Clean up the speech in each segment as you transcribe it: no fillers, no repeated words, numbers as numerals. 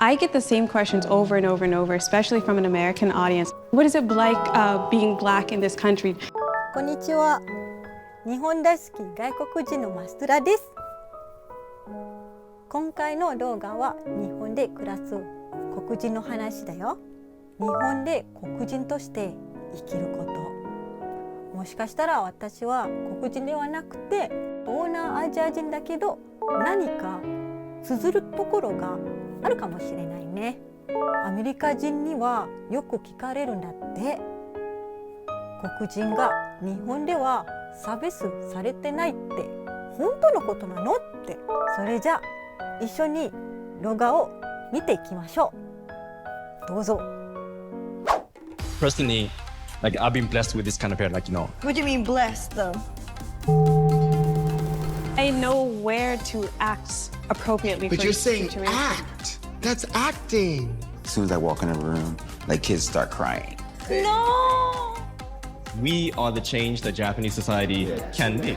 I get the same questions over and over and over, especially from an American audience. What is it like being black in this country? こんにちは。日本大好き外国人のマストゥラです。今回の動画は日本で暮らす黒人の話だよ。日本で黒人として生きること。もしかしたら私は黒人ではなくて東南アジア人だけど何か通ずるところがあるかもしれないね。アメリカ人にはよく聞かれるんだって。黒人が日本では差別されてないって本当のことなのって。それじゃあ一緒に動画を見ていきましょう。どうぞ。Personally, like I've been blessed with this kind of hair, like What do you mean blessed though? I know where to act appropriately But for you're each saying situation. act. That's acting. As soon as I walk in a room, like kids start crying. No! we are the change that Japanese society can make.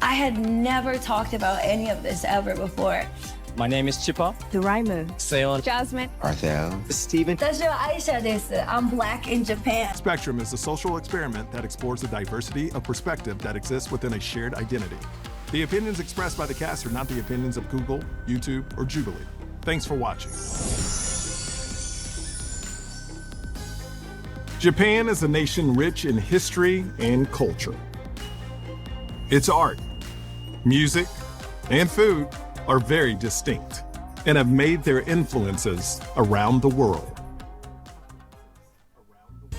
I had never talked about any of this ever before. My name is Chipa. Duraimu. Seon. Jasmine. Arthel. Steven. 私はアイシャです。I'm black in Japan. Spectrum is a social experiment that explores the diversity of perspective that exists within a shared identity. The opinions expressed by the cast are not the opinions of Google, YouTube, or Jubilee. Thanks for watching. Japan is a nation rich in history and culture. Its art, music, and food are very distinct and have made their influences around the world.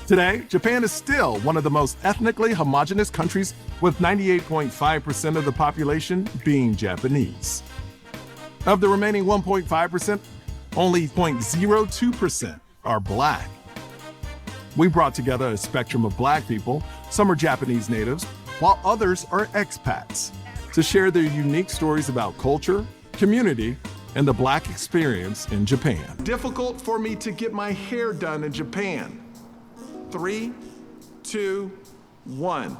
Today, Japan is still one of the most ethnically homogenous countries, with 98.5% of the population being Japanese. Of the remaining 1.5%, only 0.02% are Black. We brought together a spectrum of Black people. Some are Japanese natives, while others are expats, to share their unique stories about culture, community, and the Black experience in Japan. Difficult for me to get my hair done in Japan. 3, 2, 1.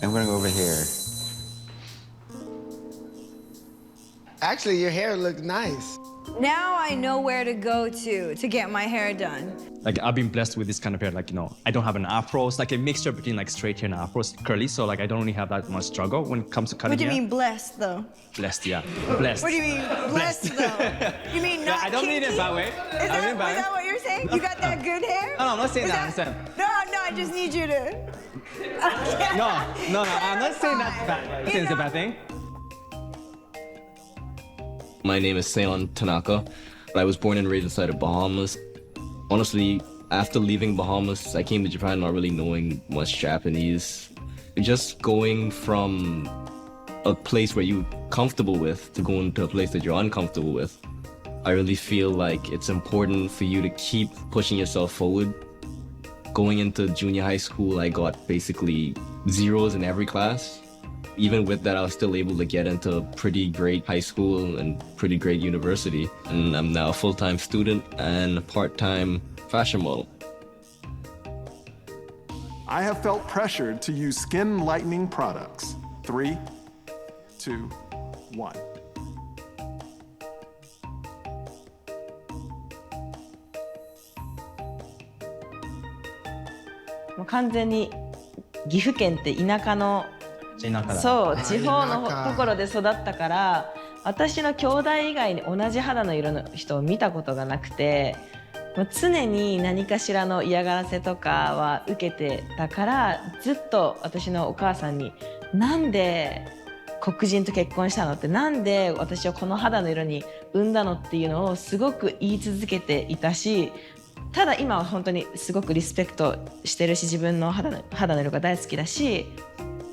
I'm gonna go over here. Actually, your hair looked nice. Now I know where to go to get my hair done. Like I've been blessed with this kind of hair, like I don't have an afro. It's like a mixture between like straight hair and afro, curly. So like I don't really have that much struggle when it comes to cutting What do you hair. mean blessed though? Blessed, yeah. Blessed. What do you mean blessed though? You mean not I don't mean it kinky? that way. Is that what you're saying? You got that good hair? No, I'm not saying Is that. I'm saying. No, I just need you to. No, I'm not saying that's bad. I'm saying it's a bad thing. My name is Seon Tanaka. I was born and raised inside of Bahamas. Honestly, after leaving Bahamas, I came to Japan not really knowing much Japanese. Just going from a place where you're comfortable with to going to a place that you're uncomfortable with. I really feel like it's important for you to keep pushing yourself forward. Going into junior high school, I got basically zeros in every class. Even with that, I was still able to get into a pretty great high school and pretty great university. And I'm now a full-time student and a part-time fashion model. I have felt pressured to use skin lightening products. 3, 2, 1. もう完全に岐阜県って田舎のそう地方のところで育ったから、私の兄弟以外に同じ肌の色の人を見たことがなくて、もう常に何かしらの嫌がらせとかは受けてたから、ずっと私のお母さんになんで黒人と結婚したのって、なんで私をこの肌の色に産んだのっていうのをすごく言い続けていたし、ただ今は本当にすごくリスペクトしてるし、自分の肌の色が大好きだし、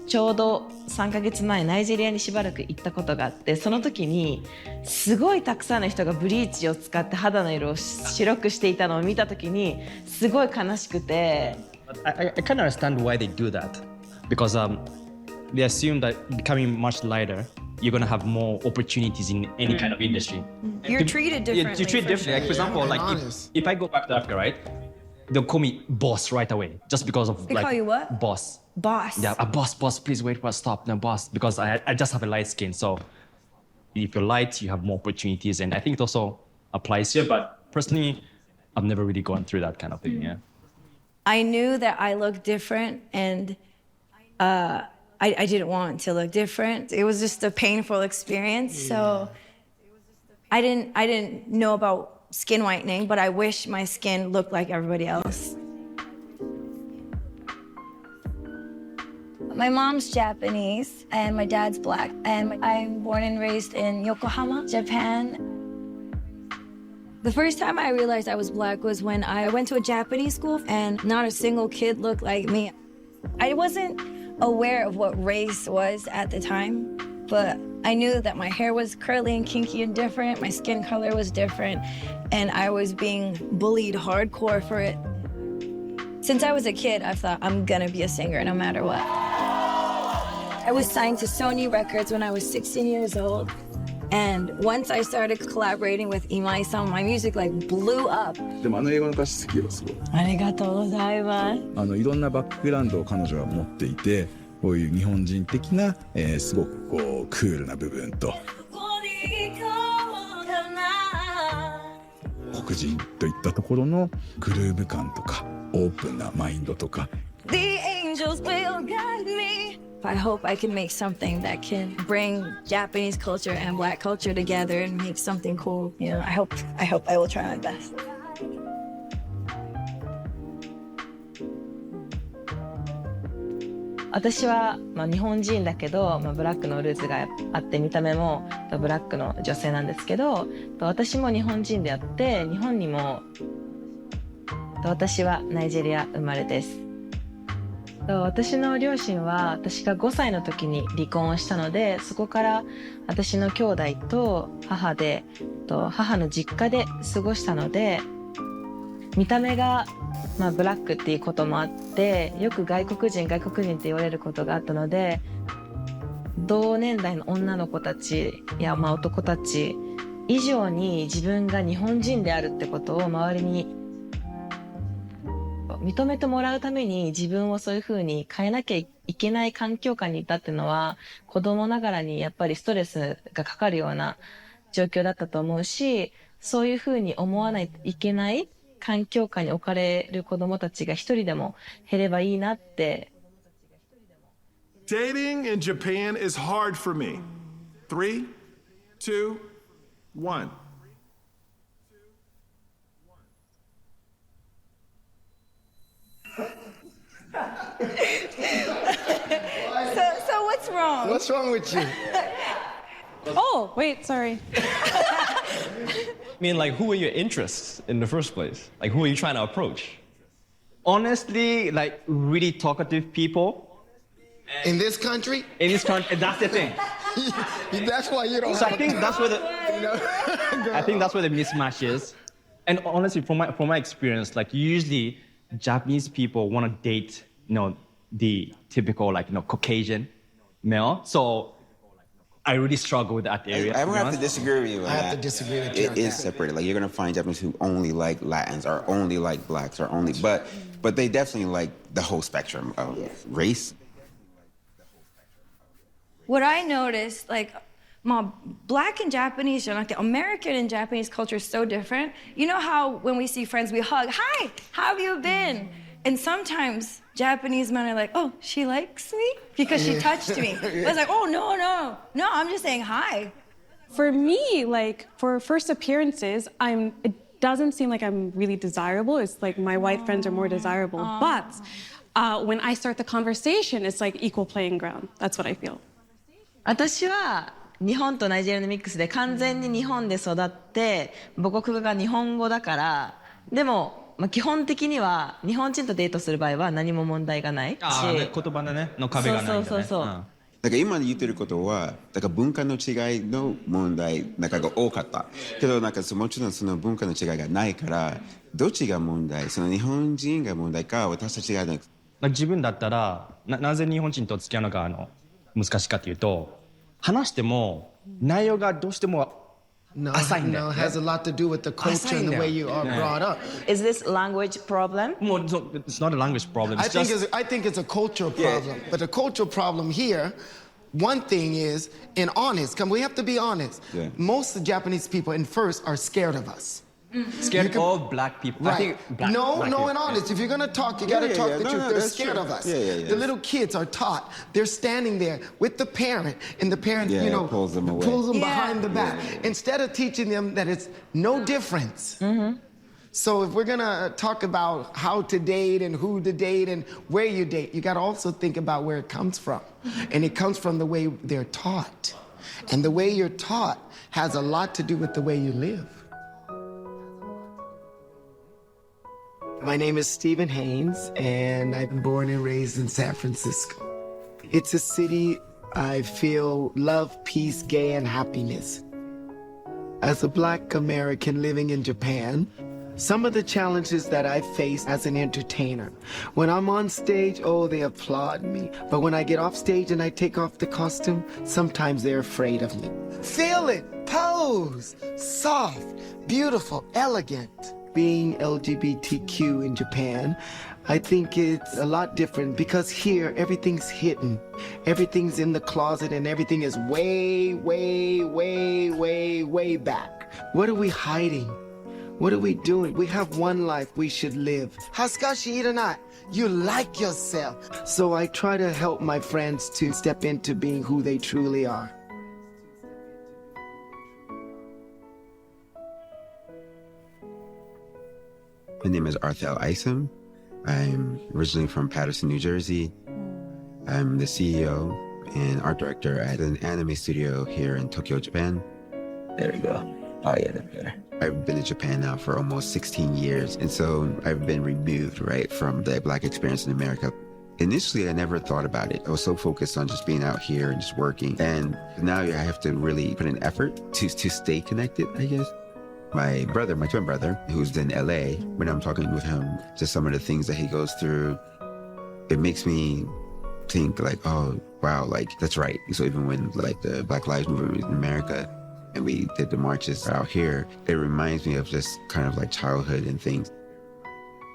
ちょうど3ヶ月前ナイジェリアにしばらく行ったことがあって、その時にすごいたくさんの人がブリーチを使って肌の色を白くしていたのを見た時にすごい悲しくて。I kind of understand why they do that, because they assume that becoming much lighter, you're gonna have more opportunities in any kind of industry. You're treated differently. Yeah, you're treated differently. Like for example, like if I go back to Africa, right? They'll call me boss right away, just because of They like call you what? Boss. Boss. Yeah, boss, please wait, stop, no boss, because I just have a light skin. So if you're light, you have more opportunities, and I think it also applies here. But personally, I've never really gone through that kind of thing. Yeah. I knew that I looked different, and I didn't want to look different. It was just a painful experience. So I didn't know about skin whitening, but I wish my skin looked like everybody else. My mom's Japanese and my dad's black, and I'm born and raised in Yokohama, Japan. The first time I realized I was black was when I went to a Japanese school and not a single kid looked like me. I wasn't aware of what race was at the time, but I knew that my hair was curly and kinky and different, my skin color was different, and I was being bullied hardcore for it. Since I was a kid, I thought I'm gonna be a singer no matter what. I was signed to Sony Records when I was 16 years old. And once I started collaborating with Imai-san, my music like blew up. でも英語の歌詞好きよすごい。ありがとうございます。いろんなバックグラウンドを彼女は持っていて、こういう日本人的な、すごくこうクールな部分と黒人といったところのグルーヴ感とかオープンなマインドとか。The angels will guide me. I hope I can make something that can bring Japanese culture and black culture together and make something cool. You know, I hope I will try my best. 私は、日本人だけど、ブラックのルーツがあって見た目もブラックの女性なんですけど、私も日本人であって日本にも私はナイジェリア生まれです。私の両親は私が5歳の時に離婚をしたので、そこから私の兄弟と母で母の実家で過ごしたので、見た目がブラックっていうこともあってよく外国人って言われることがあったので、同年代の女の子たちや男たち以上に自分が日本人であるってことを周りに認めてもらうために自分をそういう風に変えなきゃいけない環境下にいたっていうのは子供ながらにやっぱりストレスがかかるような状況だったと思うし、そういう風に思わないといけない環境下に置かれる子供たちが一人でも減ればいいなって。 Dating in Japan is hard for me. 3, 2, 1. So what's wrong? What's wrong with you? Oh, wait, sorry. I mean, like, who are your interests in the first place? Like, who are you trying to approach? Honestly, like, really talkative people. In this country? In this country, that's the thing. That's why you don't So have I think that's where the I think that's where the mismatch is. And honestly, from my experience, like usually Japanese people want to date, the typical Caucasian male. So I really struggle with that area. I'm gonna have to disagree with you. I have to disagree with you. It is separated. Like you're gonna find Japanese who only like Latins or only like blacks or only, but they definitely like the whole spectrum of race. What I noticed, black and Japanese, American and Japanese culture is so different. You know how when we see friends, we hug, hi, how have you been? And sometimes Japanese men are like, oh, she likes me because she touched me. I was like, oh, no, I'm just saying hi. For me, for first appearances, it doesn't seem like I'm really desirable. It's like my white friends are more desirable. But when I start the conversation, it's like equal playing ground. That's what I feel. 私は日本とナイジェリアのミックスで完全に日本で育って母国語が日本語だから、でも、基本的には日本人とデートする場合は何も問題がないし、言葉の壁がないんだね。そう。だから今言ってることはだから文化の違いの問題が多かったけどもちろんその文化の違いがないからどっちが問題その日本人が問題か私たちが自分だったら なぜ日本人と付き合うのが難しいかというと話しても内容がどうしても浅いんだよ。No, it has a lot to do with the culture and the way you are brought up. Is this language problem? Well, it's not a language problem. I think it's a cultural problem. But the cultural problem here, one thing is, and honest, come, we have to be honest. Yeah. Most Japanese people, in first, are scared of us. Scared of all black people. I Right. think black, No, black no, people. and honest. If you're gonna talk, you Yeah, gotta yeah, talk yeah. the No, truth. no, They're that's scared true. of us. Yeah, yeah, yeah. The little kids are taught. They're standing there with the parent, and the parent, Yeah, you know, pulls them away. pulls them Yeah. behind the back. Instead of teaching them that it's no difference. So if we're gonna talk about how to date and who to date and where you date, you gotta also think about where it comes from. And it comes from the way they're taught. And the way you're taught has a lot to do with the way you live. My name is Stephen Haynes, and I've been born and raised in San Francisco. It's a city I feel love, peace, gay, and happiness. As a Black American living in Japan, some of the challenges that I face as an entertainer. When I'm on stage, oh, they applaud me. But when I get off stage and I take off the costume, sometimes they're afraid of me. Feel it, pose, soft, beautiful, elegant. Being LGBTQ in Japan, I think it's a lot different because here everything's hidden. Everything's in the closet and everything is way, way, way, way, way back. What are we hiding? What are we doing? We have one life we should live. Hasukashi iranai. You like yourself. So I try to help my friends to step into being who they truly are. My name is Arthel Isom. I'm originally from Paterson, New Jersey. I'm the CEO and art director at an anime studio here in Tokyo, Japan. There we go. Oh yeah, that's better. I've been in Japan now for almost 16 years, and so I've been removed, right, from the Black experience in America. Initially, I never thought about it. I was so focused on just being out here and just working. And now I have to really put an effort to stay connected, I guess. My brother, my twin brother, who's in LA, when I'm talking with him, just some of the things that he goes through, it makes me think like, oh, wow, like, that's right. So even when like the Black Lives Movement was in America and we did the marches out here, it reminds me of just kind of like childhood and things.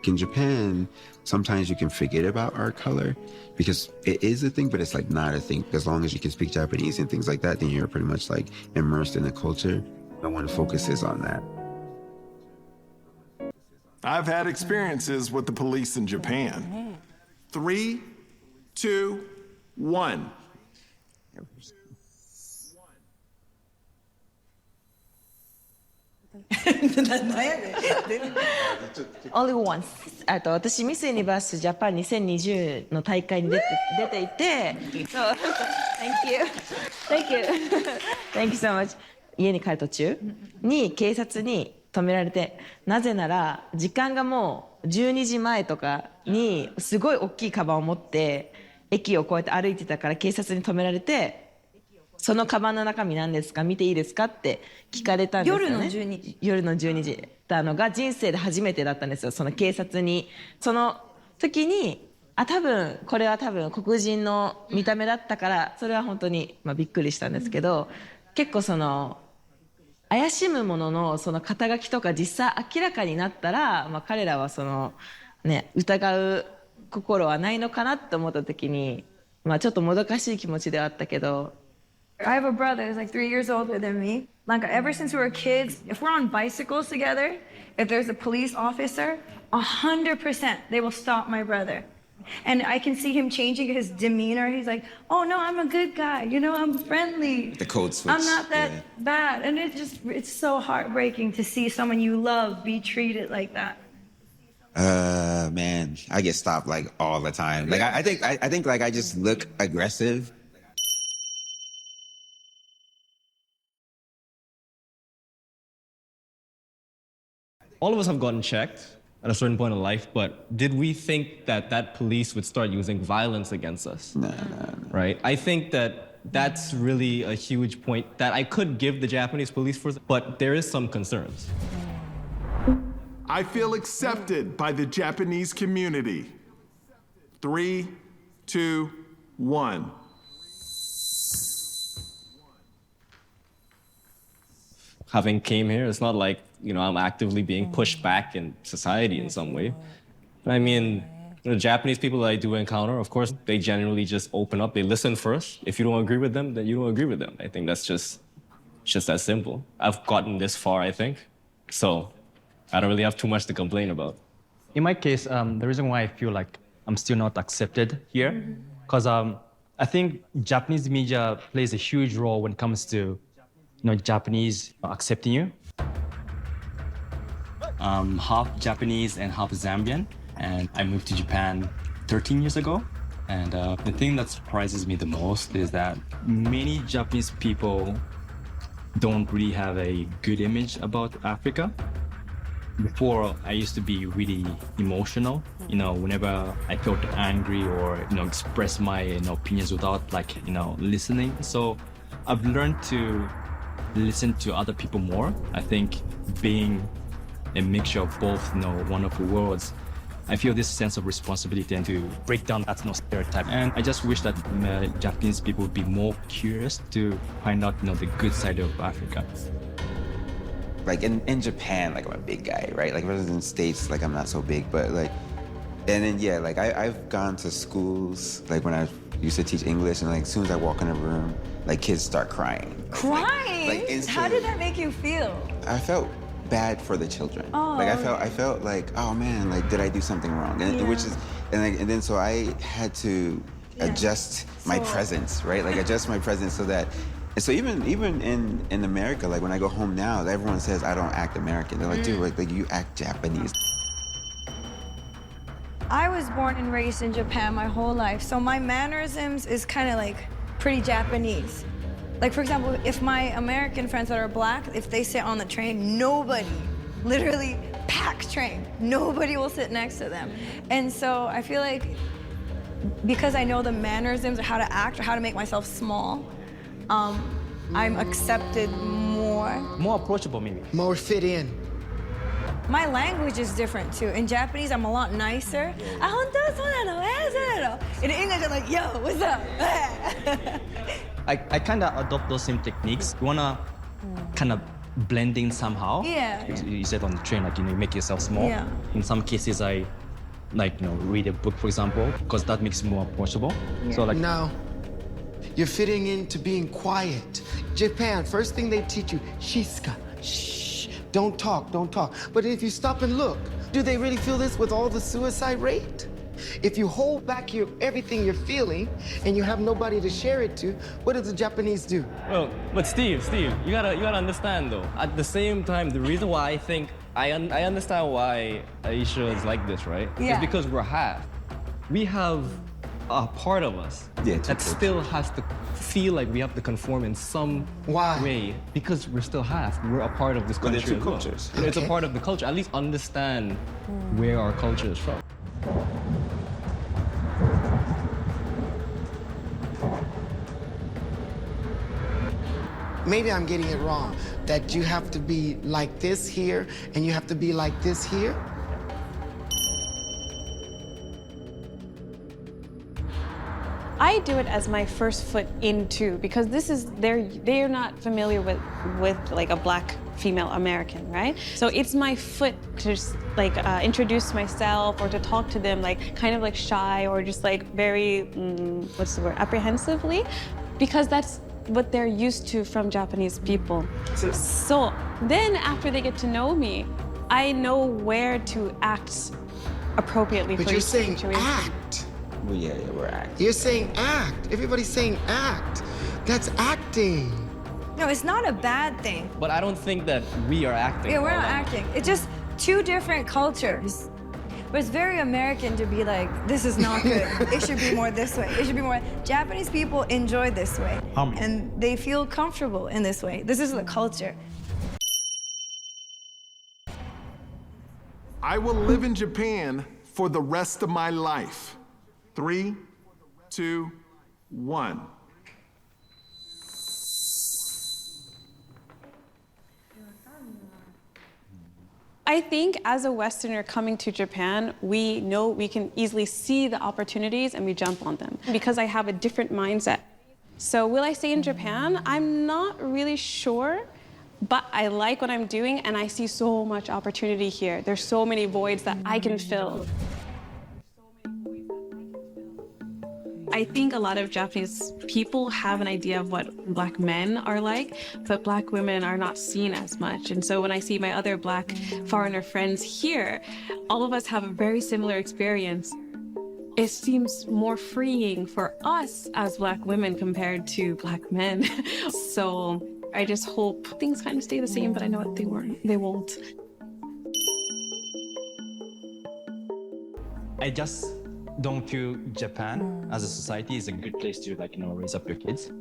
In Japan, sometimes you can forget about our color because it is a thing, but it's like not a thing. As long as you can speak Japanese and things like that, then you're pretty much like immersed in the culture. No one focuses on that. I've had experiences with the police in Japan. 3, 2, 1. Only once. 私ミスユニバースジャパン2020の大会に出ていて、そう、Thank you so much. 家に帰る途中に警察に止められて、なぜなら時間がもう12時前とかにすごい大きいカバンを持って駅をこうやって歩いてたから警察に止められて。そのカバンの中身何ですか見ていいですかって聞かれたんですよね。夜の12時だったのが人生で初めてだったんですよ。その警察にその時にこれは多分黒人の見た目だったからそれは本当にびっくりしたんですけど、結構その怪しむもののその肩書きとか実際明らかになったら、彼らはそのね疑う心はないのかなって思った時に、ちょっともどかしい気持ちではあったけど。I have a brother who's like 3 years older than me. Like ever since we were kids, if we're on bicycles together, if there's a police officer, 100% they will stop my brother. And I can see him changing his demeanor. He's like, oh no, I'm a good guy. You know, I'm friendly. The code switch. I'm not that bad. And it's so heartbreaking to see someone you love be treated like that. Man, I get stopped like all the time. Like I think like I just look aggressive. All of us have gotten checked at a certain point in life, but did we think that that police would start using violence against us? No. Right? I think that that's really a huge point that I could give the Japanese police force, but there is some concerns. I feel accepted by the Japanese community. 3, 2, 1. Having came here, it's not like, I'm actively being pushed back in society in some way. I mean, The Japanese people that I do encounter, of course, they generally just open up. They listen first. If you don't agree with them, then you don't agree with them. I think that's just that simple. I've gotten this far, I think. So I don't really have too much to complain about. In my case, the reason why I feel like I'm still not accepted here, because I think Japanese media plays a huge role when it comes to, Japanese accepting you. I'm half Japanese and half Zambian, and I moved to Japan 13 years ago. And the thing that surprises me the most is that many Japanese people don't really have a good image about Africa. Before, I used to be really emotional, whenever I felt angry or, express my opinions without listening. So I've learned to listen to other people more. I think being a mixture of both, wonderful worlds, I feel this sense of responsibility and to break down that stereotype. And I just wish that Japanese people would be more curious to find out, the good side of Africa. Like in Japan, like I'm a big guy, right? Like rather than States, like I'm not so big, but like, and then yeah, like I've gone to schools, like when I used to teach English, and like as soon as I walk in a room, like kids start crying. Crying? Like How did that make you feel? I felt bad for the children. Oh, like I felt like, oh man, like did I do something wrong? And which is, and then so I had to adjust my presence, right? Like adjust my presence so that. And so even in America, like when I go home now, everyone says I don't act American. They're like, dude, like you act Japanese. I was born and raised in Japan my whole life, so my mannerisms is kind of like pretty Japanese. Like for example, if my American friends that are black, if they sit on the train, nobody, literally packed train, nobody will sit next to them. And so I feel like because I know the mannerisms or how to act or how to make myself small, I'm accepted more. More approachable, maybe. More fit in. My language is different too. In Japanese, I'm a lot nicer. In English, I'm like, yo, what's up? I kind of adopt those same techniques. You want to kind of blend in somehow. Yeah. You said on the train, like, you make yourself small. Yeah. In some cases, I, read a book, for example, because that makes it more approachable. Yeah. So, like, No. You're fitting into being quiet. Japan, first thing they teach you, shiska, shh, don't talk, don't talk. But if you stop and look, do they really feel this with all the suicide rate? If you hold back everything you're feeling and you have nobody to share it to, what does the Japanese do? Well, but Steve, you gotta understand though. At the same time, the reason why I think I understand why Aisha is like this, right? Yeah. It's because we're half. We have a part of us that still has to feel like we have to conform in some way because we're still half. We're a part of this country. But they're two as well. cultures. It's a part of the culture. At least understand where our culture is from. Maybe I'm getting it wrong, that you have to be like this here and you have to be like this here. I do it as my first foot into, because this is they're not familiar with like a black female American, right? So it's my foot to just like introduce myself or to talk to them like kind of like shy or just like very what's the word, apprehensively, because that's what they're used to from Japanese people. So then after they get to know me, I know where to act appropriately But for you're each saying situation. act. Well, yeah, we're acting. You're saying act. Everybody's saying act. That's acting. No, it's not a bad thing. But I don't think that we are acting. Yeah, we're not acting. It's just two different cultures. But it's very American to be like, this is not good. It should be more this way. It should be more. Japanese people enjoy this way. And they feel comfortable in this way. This is the culture. I will live in Japan for the rest of my life. 3, 2, 1. I think as a Westerner coming to Japan, we know we can easily see the opportunities and we jump on them because I have a different mindset. So will I stay in Japan? I'm not really sure, but I like what I'm doing and I see so much opportunity here. There's so many voids that I can fill. I think a lot of Japanese people have an idea of what Black men are like, but Black women are not seen as much. And so when I see my other Black foreigner friends here, all of us have a very similar experience. It seems more freeing for us as Black women compared to Black men. So I just hope things kind of stay the same, but I know they won't. I just don't feel Japan as a society is a good place to raise up your kids.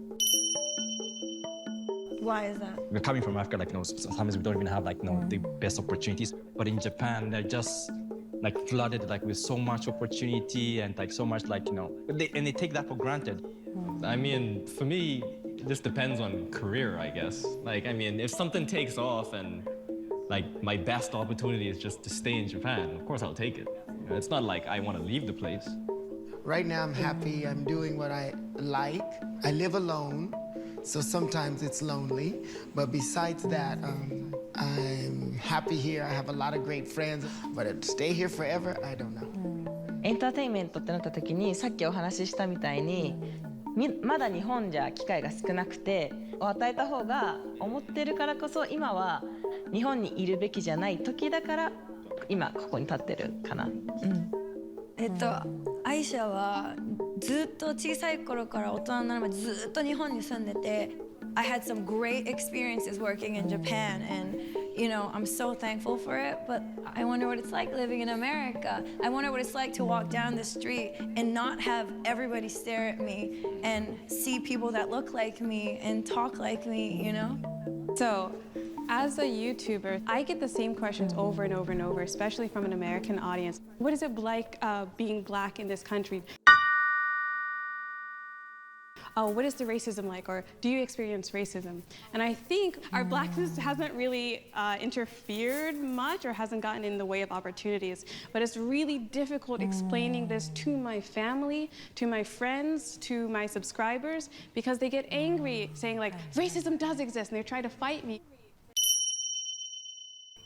Why is that? We're coming from Africa, sometimes we don't even have the best opportunities. But in Japan, they're just flooded with so much opportunity and so much and they take that for granted. I mean, for me, it just depends on career, I guess. If something takes off and my best opportunity is just to stay in Japan, of course I'll take it. It's not like I want to leave the place. Right now I'm happy. I'm doing what I like. I live alone, so sometimes it's lonely. But besides that, I'm happy here. I have a lot of great friends. But to stay here forever, I don't know. エンターテインメントってなった時にさっきお話ししたみたいにまだ日本じゃ機会が少なくてを与えた方が思ってるからこそ今は日本にいるべきじゃない時だから今ここに立ってるかな。アイシャはずっと小さい頃から大人になるまでずっと日本に住んでて I had some great experiences working in Japan and I'm so thankful for it, but I wonder what it's like living in America. I wonder what it's like to walk down the street and not have everybody stare at me and see people that look like me and talk like me, So, as a YouTuber, I get the same questions over and over and over, especially from an American audience. What is it like being Black in this country? What is the racism like? Or do you experience racism? And I think our Blackness hasn't really interfered much or hasn't gotten in the way of opportunities. But it's really difficult explaining this to my family, to my friends, to my subscribers, because they get angry saying racism does exist and they try to fight me.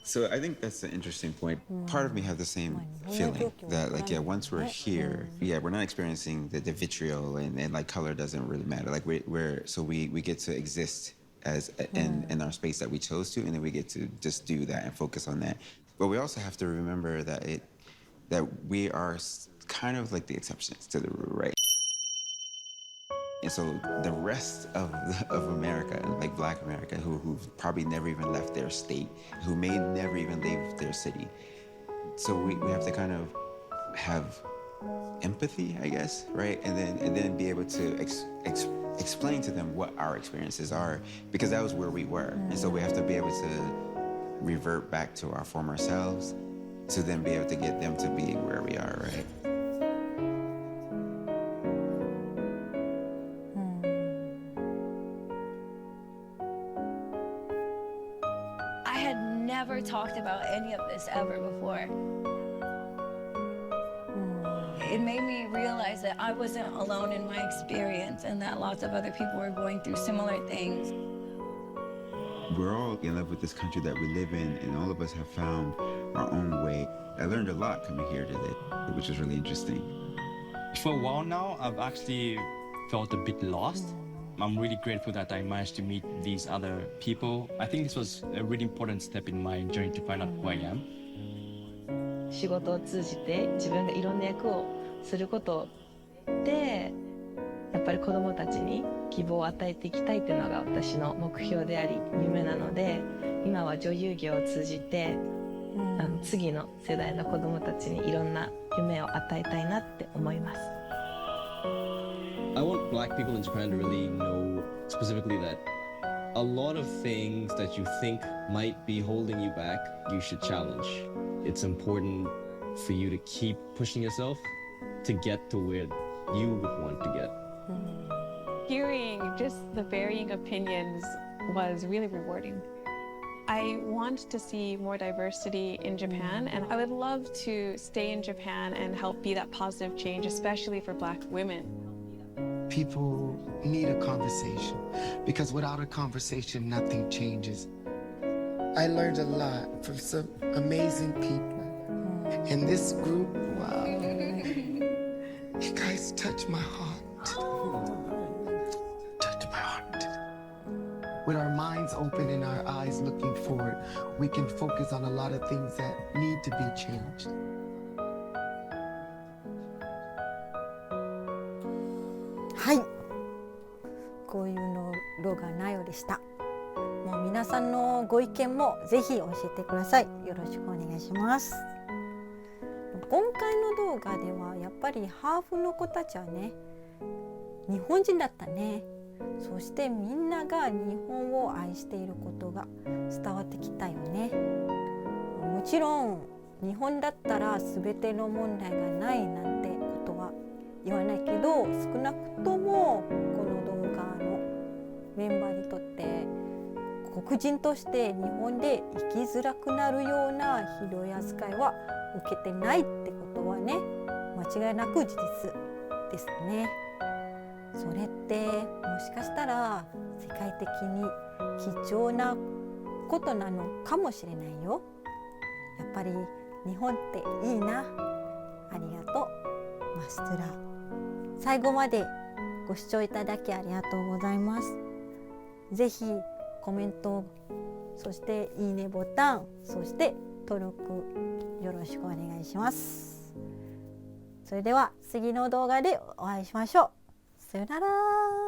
So I think that's an interesting point. Part of me has the same feeling that once we're here, we're not experiencing the vitriol and color doesn't really matter. We get to exist as in our space that we chose to, and then we get to just do that and focus on that. But we also have to remember that we are kind of the exceptions to the rule, right? And so the rest of America, Black America, who've probably never even left their state, who may never even leave their city. So we have to kind of have empathy, I guess, right? And then be able to explain to them what our experiences are, because that was where we were. And so we have to be able to revert back to our former selves to then be able to get them to be where we are, right? Never talked about any of this ever before. It made me realize that I wasn't alone in my experience and that lots of other people were going through similar things. We're all in love with this country that we live in, and all of us have found our own way. I learned a lot coming here today, which is really interesting. For a while now, I've actually felt a bit lost. I'm really grateful that I managed to meet these other people. I think this was a really important step in my journey to find out who I am. 仕事を通じて自分がいろんな役をすることでやっぱり子どもたちに希望を与えていきたいというのが私の目標であり夢なので今は女優業を通じて次の世代の子どもたちにいろんな夢を与えたいなって思います。I want Black people in Japan to really know specifically that a lot of things that you think might be holding you back, you should challenge. It's important for you to keep pushing yourself to get to where you would want to get. Hearing just the varying opinions was really rewarding. I want to see more diversity in Japan, and I would love to stay in Japan and help be that positive change, especially for Black women. People need a conversation, because without a conversation, nothing changes. I learned a lot from some amazing people. And this group, wow, you guys touch my heart. Touch my heart. With our minds open and our eyes looking forward, we can focus on a lot of things that need to be changed. はい、こういうの動画内容でした。もう皆さんのご意見もぜひ教えてください。よろしくお願いします。今回の動画ではやっぱりハーフの子たちはね、日本人だったね。そしてみんなが日本を愛していることが伝わってきたよね。もちろん日本だったら全ての問題がないなんてことは言わないけど、少なくともこの動画のメンバーにとって黒人として日本で生きづらくなるようなひどい扱いは受けてないってことはね、間違いなく事実ですね。それってもしかしたら世界的に貴重なことなのかもしれないよ。やっぱり日本っていいな。ありがとう、マストゥラ。最後までご視聴いただきありがとうございます。ぜひコメント、そしていいねボタン、そして登録よろしくお願いします。それでは次の動画でお会いしましょう。さよなら。